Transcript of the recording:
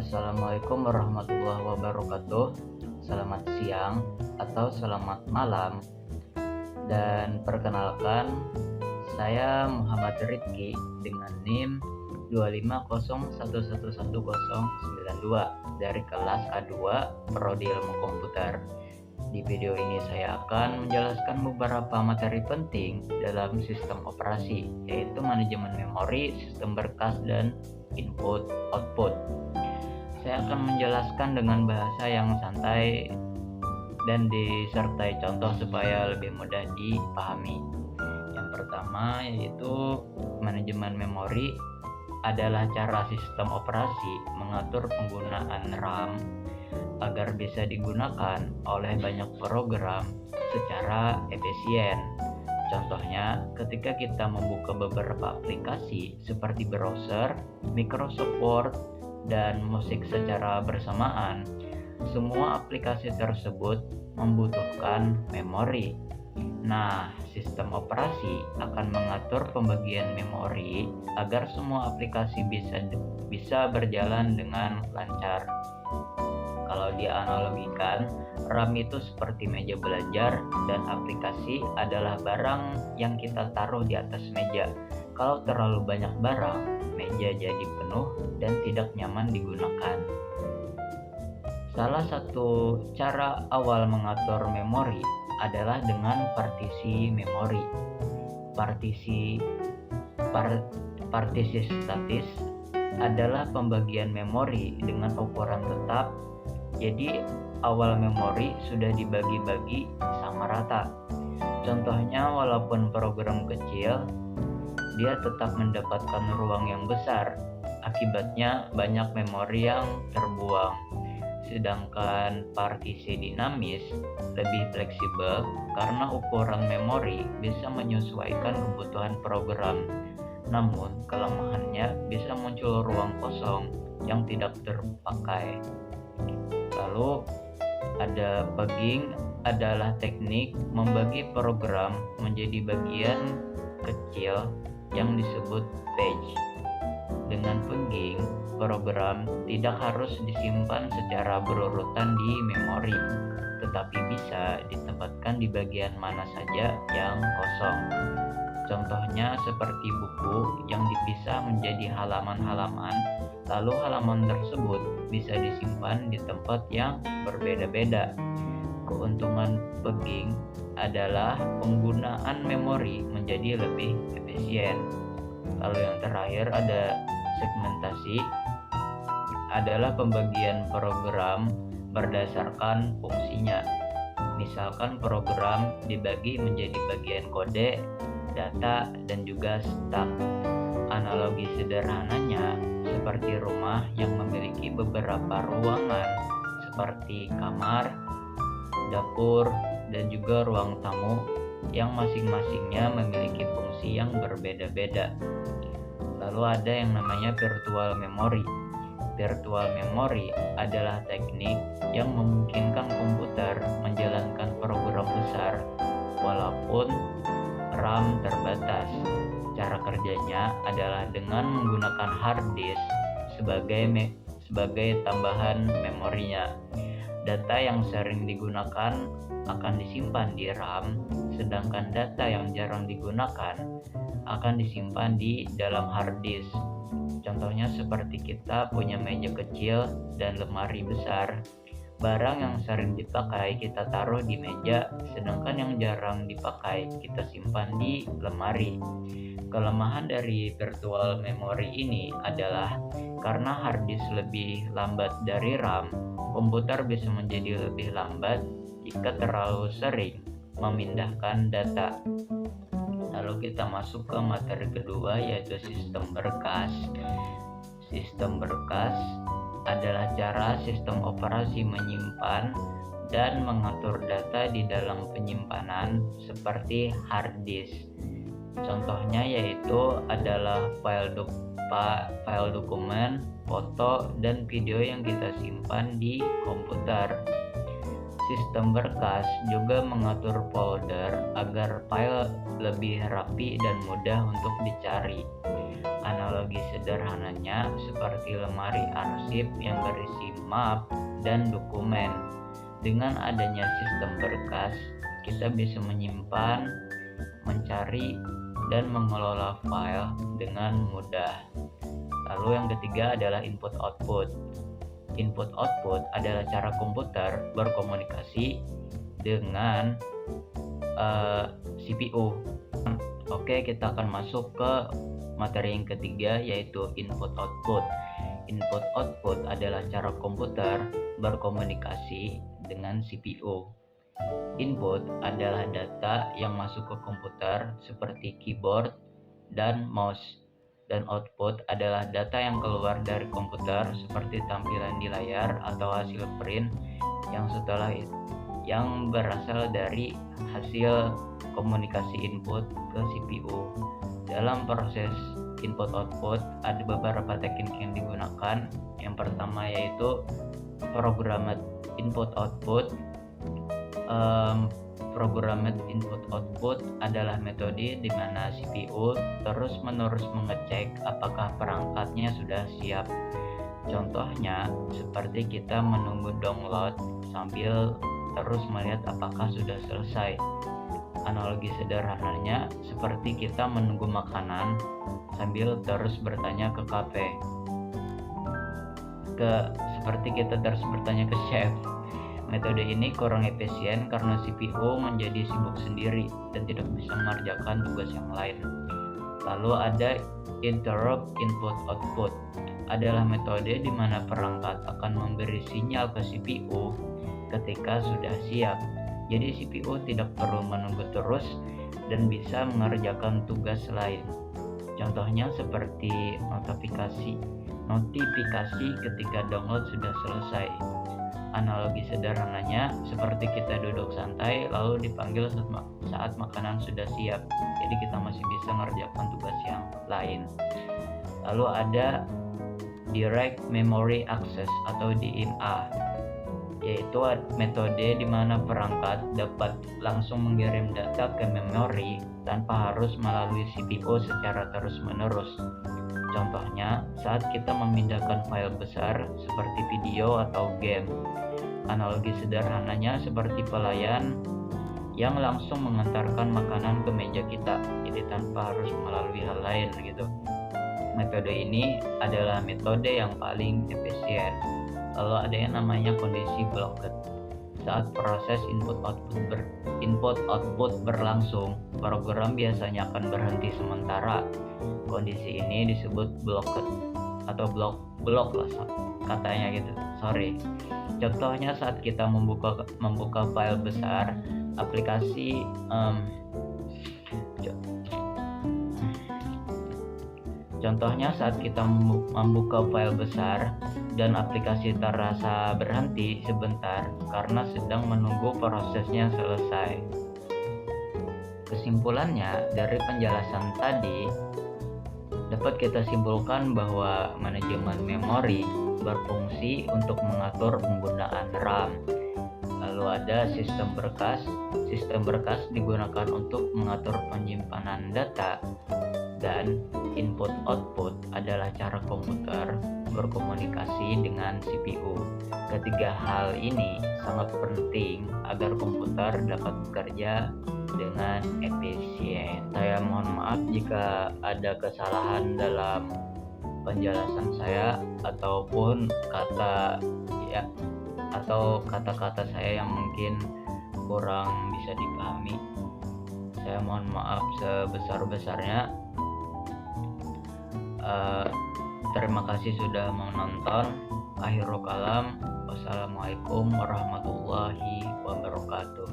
Assalamualaikum warahmatullahi wabarakatuh. Selamat siang atau selamat malam. Dan perkenalkan, saya Muhammad Rizky dengan NIM 250111092 dari kelas A2 Prodi Ilmu Komputer. Di video ini saya akan menjelaskan beberapa materi penting dalam sistem operasi, yaitu manajemen memori, sistem berkas, dan input-output. Saya akan menjelaskan dengan bahasa yang santai dan disertai contoh supaya lebih mudah dipahami. Yang pertama yaitu manajemen memori adalah cara sistem operasi mengatur penggunaan RAM agar bisa digunakan oleh banyak program secara efisien. Contohnya, ketika kita membuka beberapa aplikasi seperti browser, Microsoft Word, dan musik secara bersamaan, semua aplikasi tersebut membutuhkan memori. Nah, sistem operasi akan mengatur pembagian memori agar semua aplikasi bisa berjalan dengan lancar. Kalau dianalogikan, RAM itu seperti meja belajar dan aplikasi adalah barang yang kita taruh di atas meja. Kalau terlalu banyak barang, meja jadi penuh dan tidak nyaman digunakan. Salah satu cara awal mengatur memori adalah dengan partisi memori. Partisi statis adalah pembagian memori dengan ukuran tetap. Jadi awal memori sudah dibagi-bagi sama rata. Contohnya, walaupun program kecil, dia tetap mendapatkan ruang yang besar. Akibatnya banyak memori yang terbuang. Sedangkan partisi dinamis lebih fleksibel karena ukuran memori bisa menyesuaikan kebutuhan program. Namun kelemahannya bisa muncul ruang kosong yang tidak terpakai. Lalu ada bugging, adalah teknik membagi program menjadi bagian kecil yang disebut batch. Dengan bugging, program tidak harus disimpan secara berurutan di memori, tetapi bisa ditempatkan di bagian mana saja yang kosong. Contohnya seperti buku yang dipisah menjadi halaman-halaman, lalu halaman tersebut bisa disimpan di tempat yang berbeda-beda. Keuntungan bugging adalah penggunaan memori menjadi lebih efisien. Lalu yang terakhir ada segmentasi, adalah pembagian program berdasarkan fungsinya. Misalkan program dibagi menjadi bagian kode, data, dan juga stak. Analogi sederhananya seperti rumah yang memiliki beberapa ruangan seperti kamar, dapur, dan juga ruang tamu yang masing-masingnya memiliki fungsi yang berbeda-beda. Lalu ada yang namanya virtual memory. Virtual memory adalah teknik yang memungkinkan komputer menjalankan program besar walaupun RAM terbatas. Cara kerjanya adalah dengan menggunakan hard disk sebagai tambahan memorinya. Data yang sering digunakan akan disimpan di RAM, sedangkan data yang jarang digunakan akan disimpan di dalam hard disk. Contohnya seperti kita punya meja kecil dan lemari besar. Barang yang sering dipakai kita taruh di meja, sedangkan yang jarang dipakai kita simpan di lemari. Kelemahan dari virtual memory ini adalah karena hard disk lebih lambat dari RAM, komputer bisa menjadi lebih lambat jika terlalu sering memindahkan data. Lalu kita masuk ke materi kedua, yaitu sistem berkas. Sistem berkas adalah cara sistem operasi menyimpan dan mengatur data di dalam penyimpanan seperti hard disk. Contohnya yaitu adalah file dokumen, foto, dan video yang kita simpan di komputer. Sistem berkas juga mengatur folder agar file lebih rapi dan mudah untuk dicari. Analogi sederhananya seperti lemari arsip yang berisi map dan dokumen. Dengan adanya sistem berkas, kita bisa menyimpan, mencari, dan mengelola file dengan mudah. Lalu yang ketiga adalah input-output. Input-output adalah cara komputer berkomunikasi dengan CPU. Oke, kita akan masuk ke materi yang ketiga, yaitu input-output. Input-output adalah cara komputer berkomunikasi dengan CPU. Input adalah data yang masuk ke komputer seperti keyboard dan mouse, dan output adalah data yang keluar dari komputer seperti tampilan di layar atau hasil print yang berasal dari hasil komunikasi input ke CPU. Dalam proses input-output ada beberapa teknik yang digunakan. Yang pertama yaitu programmed input-output. Programmed input-output adalah metode di mana CPU terus-menerus mengecek apakah perangkatnya sudah siap. Contohnya seperti kita menunggu download sambil terus melihat apakah sudah selesai. Analogi sederhananya seperti kita menunggu makanan sambil terus bertanya ke kafe. Seperti kita terus bertanya ke chef. Metode ini kurang efisien karena CPU menjadi sibuk sendiri dan tidak bisa mengerjakan tugas yang lain. Lalu ada interrupt input-output. Adalah metode di mana perangkat akan memberi sinyal ke CPU ketika sudah siap. Jadi CPU tidak perlu menunggu terus dan bisa mengerjakan tugas lain. Contohnya seperti notifikasi ketika download sudah selesai. Analogi sederhananya seperti kita duduk santai lalu dipanggil saat makanan sudah siap. Jadi kita masih bisa mengerjakan tugas yang lain. Lalu ada Direct Memory Access atau DMA, yaitu metode di mana perangkat dapat langsung mengirim data ke memori tanpa harus melalui CPU secara terus-menerus. Contohnya saat kita memindahkan file besar seperti video atau game. Analogi sederhananya seperti pelayan yang langsung mengantarkan makanan ke meja kita, jadi tanpa harus melalui hal lain gitu. Metode ini adalah metode yang paling efisien. Lalu ada yang namanya kondisi blocked. Saat proses input-output berlangsung, program biasanya akan berhenti sementara. Kondisi ini disebut blocked atau block lah katanya gitu. Contohnya saat kita membuka file besar, aplikasi Contohnya saat kita membuka file besar dan aplikasi terasa berhenti sebentar karena sedang menunggu prosesnya selesai. Kesimpulannya, dari penjelasan tadi dapat kita simpulkan bahwa manajemen memori berfungsi untuk mengatur penggunaan RAM. Lalu ada sistem berkas. Sistem berkas digunakan untuk mengatur penyimpanan data, dan input-output adalah cara komputer berkomunikasi dengan CPU. Ketiga hal ini sangat penting agar komputer dapat bekerja dengan efisien. Saya mohon maaf jika ada kesalahan dalam penjelasan saya ataupun kata-kata saya yang mungkin kurang bisa dipahami. Saya mohon maaf sebesar-besarnya. Terima kasih sudah menonton. Akhirul kalam, wassalamualaikum warahmatullahi wabarakatuh.